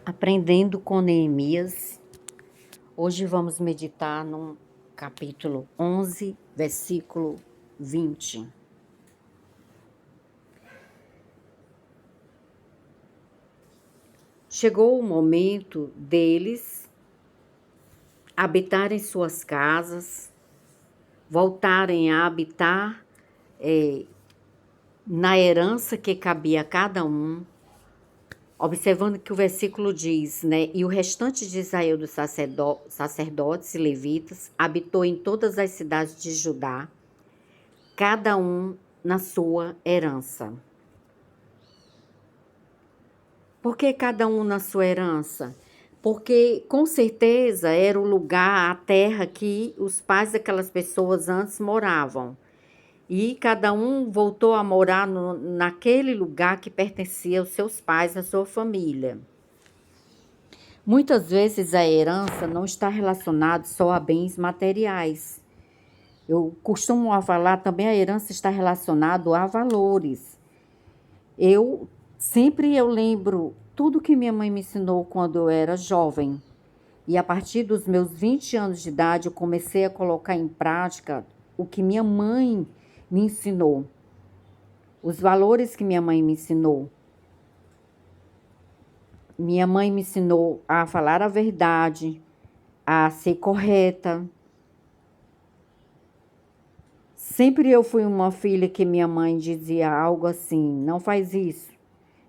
Aprendendo com Neemias. Hoje vamos meditar no capítulo 11, versículo 20. Chegou o momento deles habitarem suas casas, voltarem a habitar na herança que cabia a cada um, observando que o versículo diz, né? E o restante de Israel dos sacerdotes e levitas habitou em todas as cidades de Judá, cada um na sua herança. Por que cada um na sua herança? Porque com certeza era o lugar, a terra que os pais daquelas pessoas antes moravam. E cada um voltou a morar naquele lugar que pertencia aos seus pais, à sua família. Muitas vezes a herança não está relacionada só a bens materiais. Eu costumo falar também a herança está relacionada a valores. Sempre eu lembro tudo que minha mãe me ensinou quando eu era jovem. E a partir dos meus 20 anos de idade, eu comecei a colocar em prática o que minha mãe me ensinou. Os valores que minha mãe me ensinou. Minha mãe me ensinou a falar a verdade, a ser correta. Sempre eu fui uma filha que minha mãe dizia algo assim, não faz isso.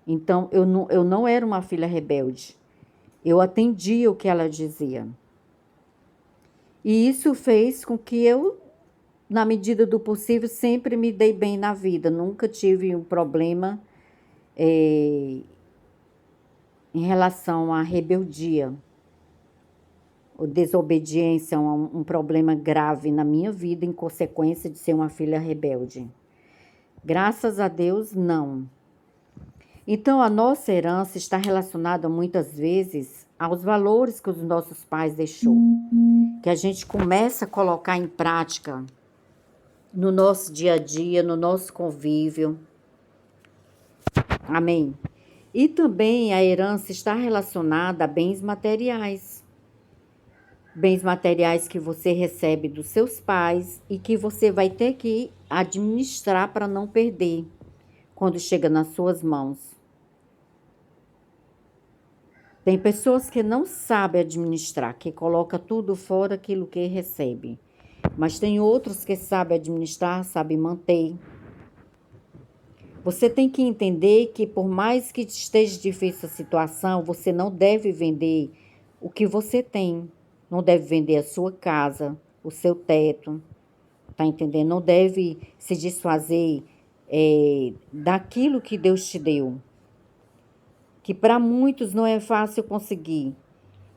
Então, eu não era uma filha rebelde. Eu atendia o que ela dizia. E isso fez com que eu, na medida do possível, sempre me dei bem na vida. Nunca tive um problema em relação à rebeldia. Ou desobediência, um problema grave na minha vida em consequência de ser uma filha rebelde. Graças a Deus, não. Então, a nossa herança está relacionada muitas vezes aos valores que os nossos pais deixou, que a gente começa a colocar em prática no nosso dia a dia, no nosso convívio. Amém? E também a herança está relacionada a bens materiais. Bens materiais que você recebe dos seus pais e que você vai ter que administrar para não perder quando chega nas suas mãos. Tem pessoas que não sabem administrar, que coloca tudo fora aquilo que recebe. Mas tem outros que sabem administrar, sabem manter. Você tem que entender que por mais que esteja difícil a situação, você não deve vender o que você tem. Não deve vender a sua casa, o seu teto. Tá entendendo? Não deve se desfazer daquilo que Deus te deu. Que para muitos não é fácil conseguir.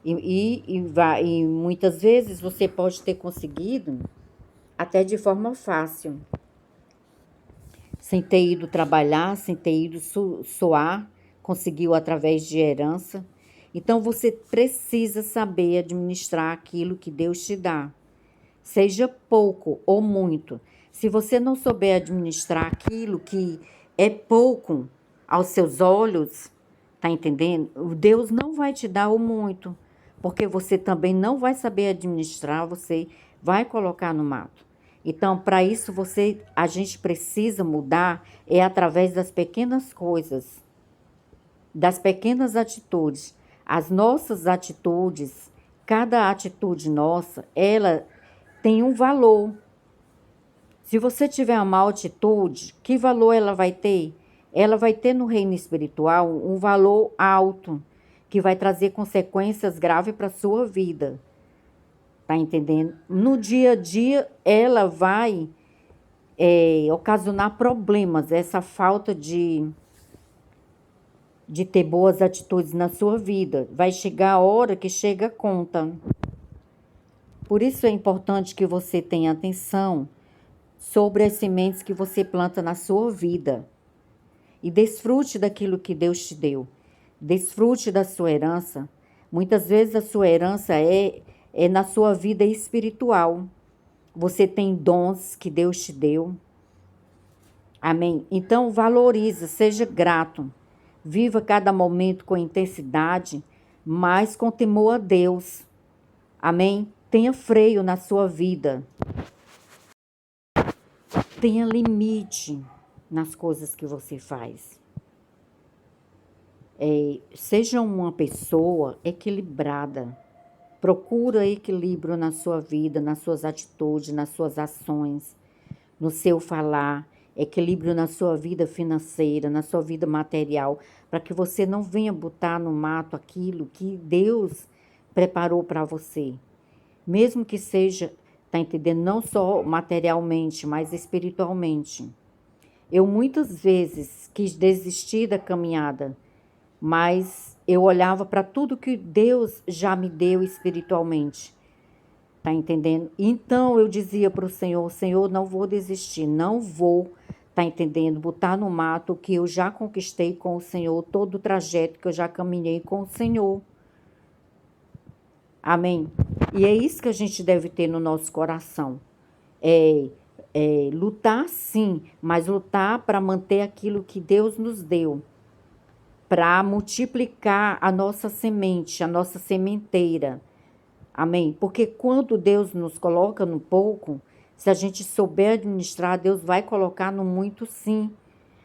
E muitas vezes você pode ter conseguido até de forma fácil. Sem ter ido trabalhar, sem ter ido suar, conseguiu através de herança. Então você precisa saber administrar aquilo que Deus te dá. Seja pouco ou muito. Se você não souber administrar aquilo que é pouco aos seus olhos, tá entendendo? Deus não vai te dar o muito, porque você também não vai saber administrar, você vai colocar no mato. Então, para isso a gente precisa mudar através das pequenas coisas, das pequenas atitudes. As nossas atitudes, cada atitude nossa, ela tem um valor. Se você tiver uma má atitude, que valor ela vai ter? Ela vai ter no reino espiritual um valor alto, que vai trazer consequências graves para a sua vida. Tá entendendo? No dia a dia, ela vai ocasionar problemas, essa falta de ter boas atitudes na sua vida. Vai chegar a hora que chega a conta. Por isso é importante que você tenha atenção sobre as sementes que você planta na sua vida. E desfrute daquilo que Deus te deu. Desfrute da sua herança. Muitas vezes a sua herança é na sua vida espiritual. Você tem dons que Deus te deu. Amém? Então valoriza, seja grato. Viva cada momento com intensidade, mas com temor a Deus. Amém? Tenha freio na sua vida. Tenha limite nas coisas que você faz. Seja uma pessoa equilibrada. Procura equilíbrio na sua vida, nas suas atitudes, nas suas ações, no seu falar, equilíbrio na sua vida financeira, na sua vida material, para que você não venha botar no mato aquilo que Deus preparou para você. Mesmo que seja, tá entendendo? Não só materialmente, mas espiritualmente. Eu muitas vezes quis desistir da caminhada, mas eu olhava para tudo que Deus já me deu espiritualmente. Tá entendendo? Então eu dizia para o Senhor, Senhor, não vou desistir, não vou, tá entendendo? Botar no mato o que eu já conquistei com o Senhor, todo o trajeto que eu já caminhei com o Senhor. Amém? E é isso que a gente deve ter no nosso coração. Lutar sim, mas lutar para manter aquilo que Deus nos deu. Para multiplicar a nossa semente, a nossa sementeira. Amém? Porque quando Deus nos coloca no pouco, se a gente souber administrar, Deus vai colocar no muito sim.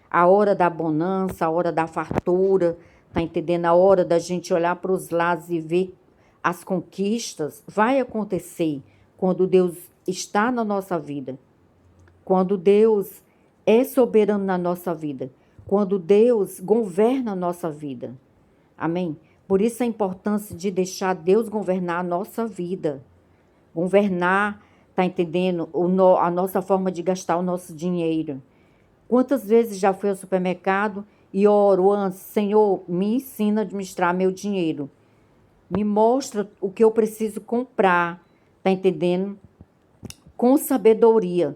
A hora da bonança, a hora da fartura, tá entendendo? A hora da gente olhar para os lados e ver as conquistas, vai acontecer quando Deus está na nossa vida. Quando Deus é soberano na nossa vida. Quando Deus governa a nossa vida. Amém? Por isso a importância de deixar Deus governar a nossa vida. Governar, tá entendendo? A nossa forma de gastar o nosso dinheiro. Quantas vezes já fui ao supermercado e oro antes, Senhor, me ensina a administrar meu dinheiro. Me mostra o que eu preciso comprar, tá entendendo? Com sabedoria.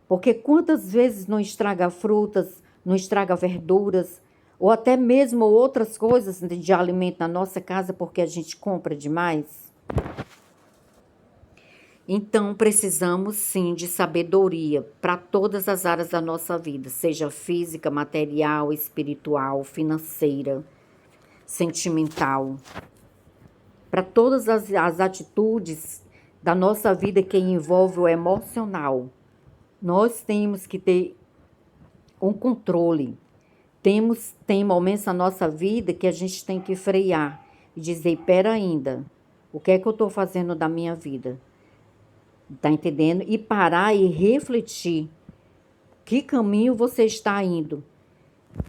Porque quantas vezes não estraga frutas, não estraga verduras, ou até mesmo outras coisas de alimento na nossa casa porque a gente compra demais? Então, precisamos sim de sabedoria para todas as áreas da nossa vida, seja física, material, espiritual, financeira, sentimental. Para todas as atitudes da nossa vida que envolve o emocional, nós temos que ter um controle. Tem momentos na nossa vida que a gente tem que frear e dizer, pera ainda, o que é que eu estou fazendo da minha vida? Tá entendendo? E parar e refletir. Que caminho você está indo?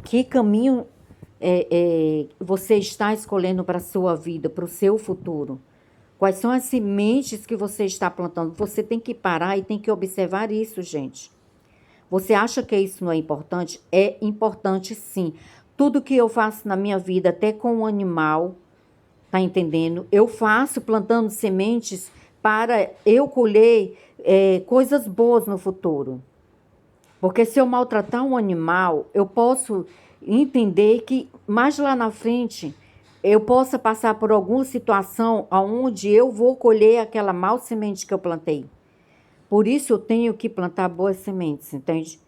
Que caminho você está escolhendo para a sua vida, para o seu futuro? Quais são as sementes que você está plantando? Você tem que parar e tem que observar isso, gente. Você acha que isso não é importante? É importante sim. Tudo que eu faço na minha vida, até com o animal, tá entendendo? Eu faço plantando sementes para eu colher coisas boas no futuro. Porque se eu maltratar um animal, eu posso entender que mais lá na frente eu possa passar por alguma situação onde eu vou colher aquela mal semente que eu plantei. Por isso eu tenho que plantar boas sementes, entende?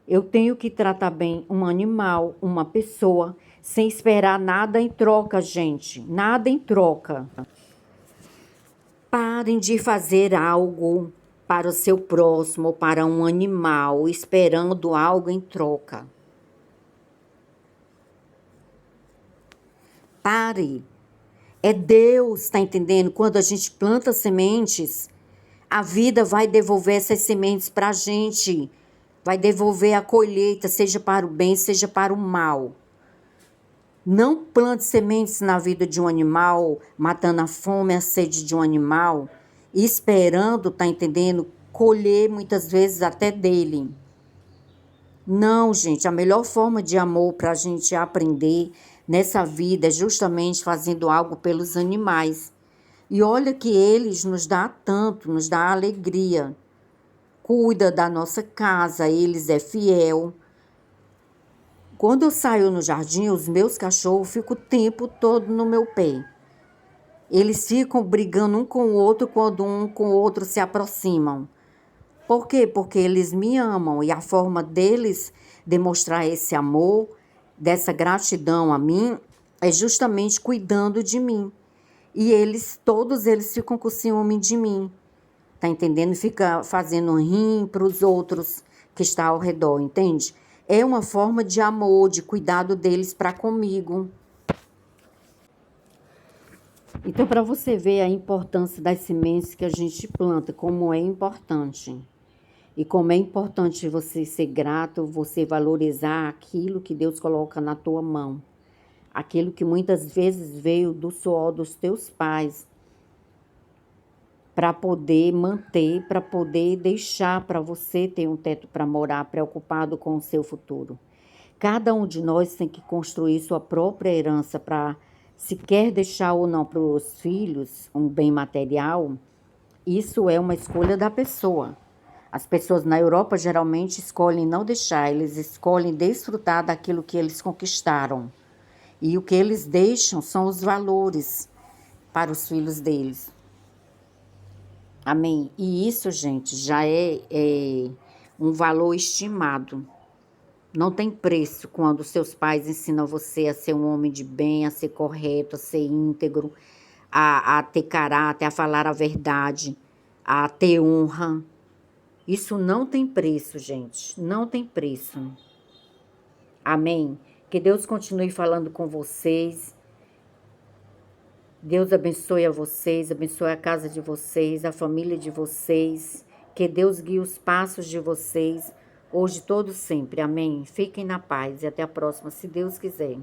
Eu tenho que tratar bem um animal, uma pessoa, sem esperar nada em troca, gente. Nada em troca. Parem de fazer algo para o seu próximo, para um animal, esperando algo em troca. Pare. É Deus, tá entendendo? Quando a gente planta sementes, a vida vai devolver essas sementes para a gente. Vai devolver a colheita, seja para o bem, seja para o mal. Não plante sementes na vida de um animal, matando a fome, a sede de um animal, esperando, tá entendendo? Colher muitas vezes até dele. Não, gente, a melhor forma de amor para a gente aprender nessa vida é justamente fazendo algo pelos animais. E olha que eles nos dão tanto, nos dão alegria. Cuida da nossa casa, eles é fiel. Quando eu saio no jardim, os meus cachorros ficam o tempo todo no meu pé. Eles ficam brigando um com o outro quando um com o outro se aproximam. Por quê? Porque eles me amam e a forma deles demonstrar esse amor, dessa gratidão a mim, é justamente cuidando de mim. E todos eles ficam com ciúme de mim, tá entendendo? Fica fazendo rim para os outros que estão ao redor, entende? É uma forma de amor, de cuidado deles para comigo. Então, para você ver a importância das sementes que a gente planta, como é importante. E como é importante você ser grato, você valorizar aquilo que Deus coloca na tua mão. Aquilo que muitas vezes veio do suor dos teus pais, para poder manter, para poder deixar para você ter um teto para morar, preocupado com o seu futuro. Cada um de nós tem que construir sua própria herança para, se quer deixar ou não para os filhos um bem material, isso é uma escolha da pessoa. As pessoas na Europa geralmente escolhem não deixar, eles escolhem desfrutar daquilo que eles conquistaram. E o que eles deixam são os valores para os filhos deles. Amém? E isso, gente, já é um valor estimado. Não tem preço quando seus pais ensinam você a ser um homem de bem, a ser correto, a ser íntegro, a ter caráter, a falar a verdade, a ter honra. Isso não tem preço, gente. Não tem preço. Amém? Que Deus continue falando com vocês. Deus abençoe a vocês, abençoe a casa de vocês, a família de vocês. Que Deus guie os passos de vocês, hoje, todo sempre. Amém? Fiquem na paz e até a próxima, se Deus quiser.